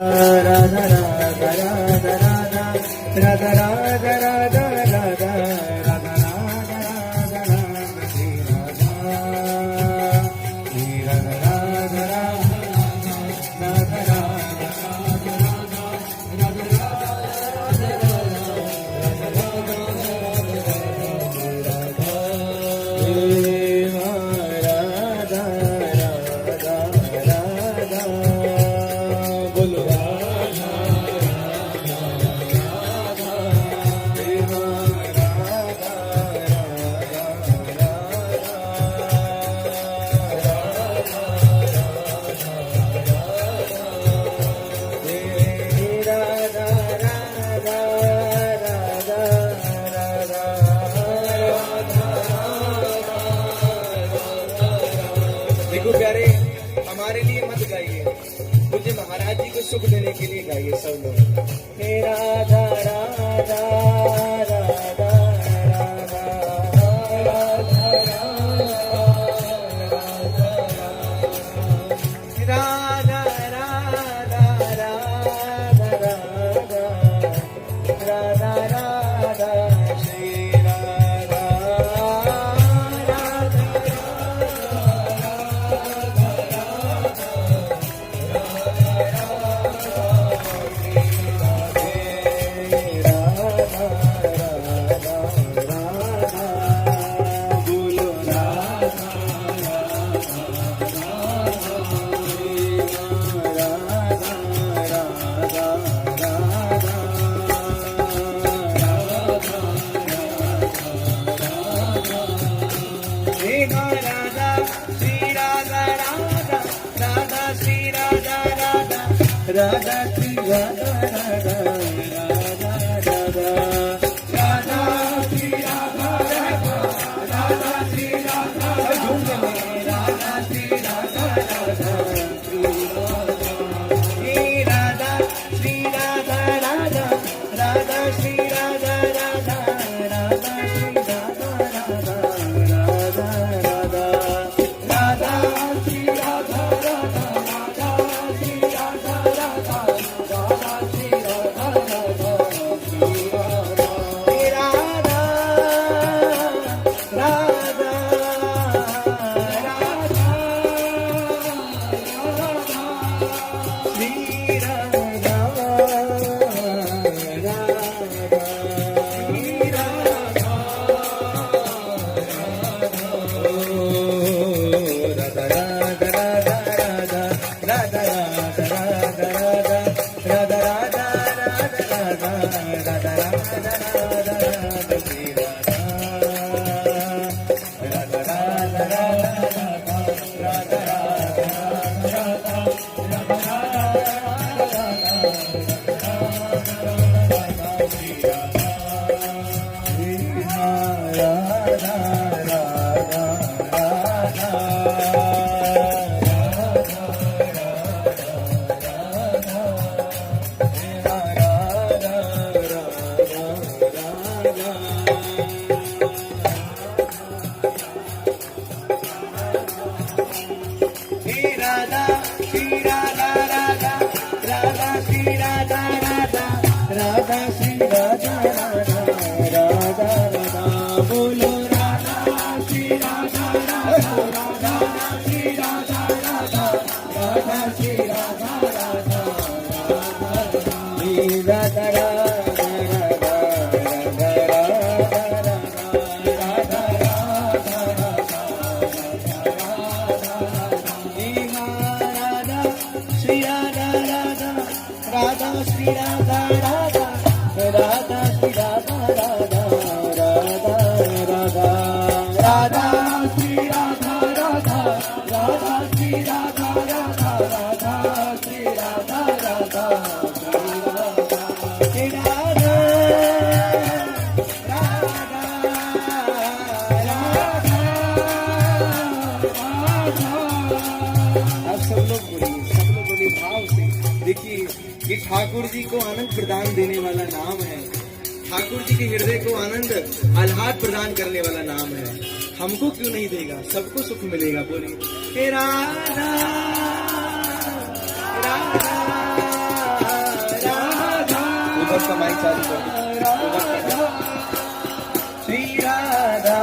राधा राधा राधा राधा राधा राधा राधा राधा राधा राधा राधा श्री राधा श्री राधा राधा राधा राधा देखो प्यारे, हमारे लिए मत गाइए, मुझे महाराज जी को सुख देने के लिए गाइए सब लोग। हे राधा राधा राधा राधा राधा राधा राधा श्री राधा राधा श्री राधा राधा राधा राधा श्री राधा राधा राधा श्री राधा राधा श्री राधा राधा श्री राधा श्री राधा राधा राधा श्री राधा राधा राधा श्री राधा राधा राधा राधा राधा श्री राधा राधा राधा श्री राधा राधा राधा राधा बोलो राधा श्री राधा राधा राधा श्री राधा राधा राधा श्री राधा राधा राधा राधा श्री राधा राधा राधा श्री राधा राधा राधा राधा राधा श्री राधा राधा राधा श्री राधा राधा राधा श्री राधा राधा आप सब लोग बोलिए भाव से। देखिए, ये ठाकुर जी को आनंद प्रदान देने वाला नाम है। ठाकुर जी के हृदय को आनंद आह्लाद प्रदान करने वाला नाम है। हमको क्यों नहीं देगा, सबको सुख मिलेगा। बोलिए हे राधा राधा चालू करू. श्री राधा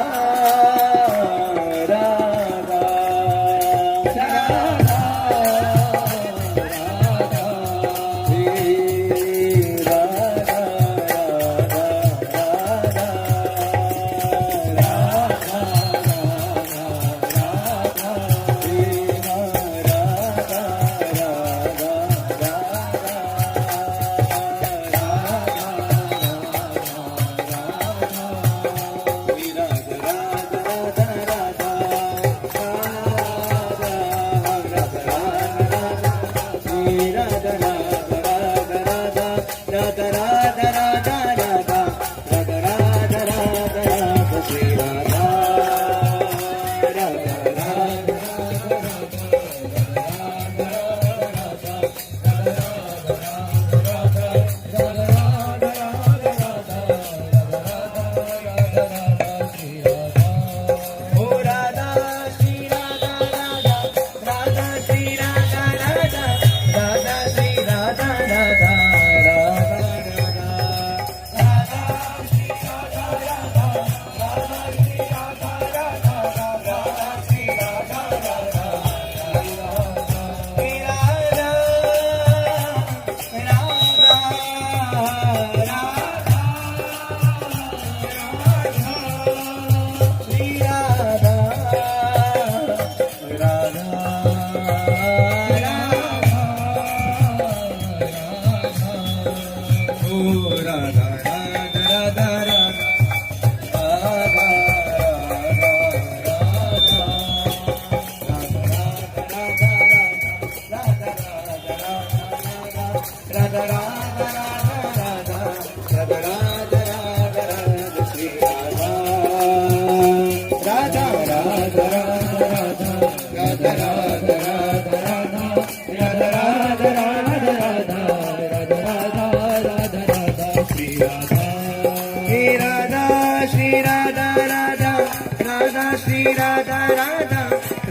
राधा राधा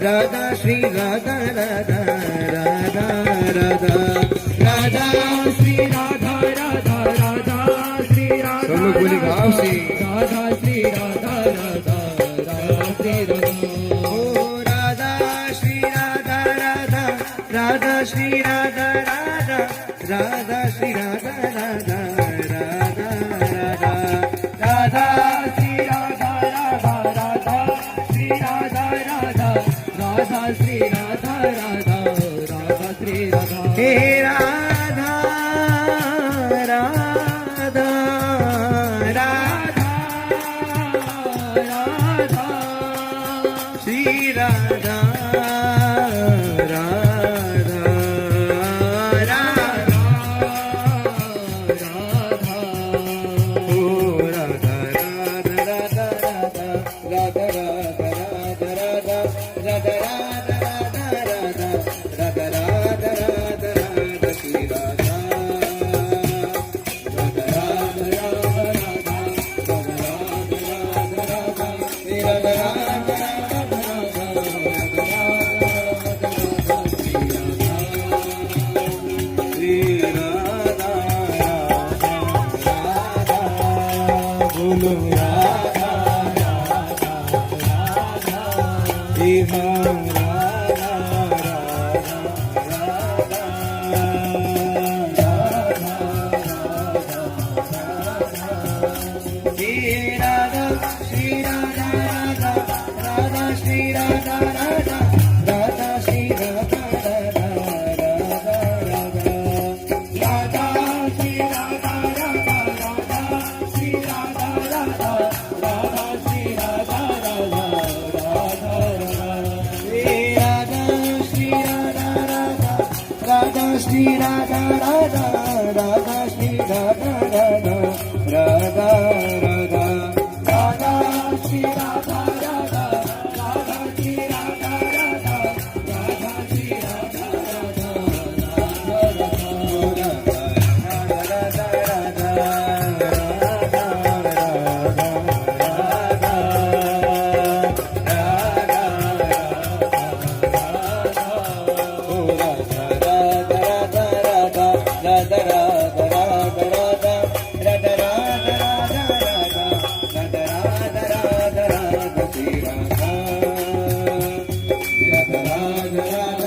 राधा श्री राधा राधा राधा राधा राधा श्री राधा राधा राधा श्री राधा सब लोग बोले भाव से राधा श्री राधा राधा राधा श्री राधा ओ राधा श्री राधा राधा राधा श्री राधा राधा राधा श्री राधा राधा राधा राधा राधा श्री राधा राधा राधा श्री राधा राधा राधा श्री राधा राधा राधा श्री राधा हे राधा राधा राधा राधा श्री राधा राधा राधा राधा ओ Radha Radha Radha Radha Radha Radha Radha Radha Shri Radha Radha Radha Shri Radha Radha Radha Radha Radha Shri Radha Radha Radha Shri Radha Radha Radha Shri Radha Radha Radha Radha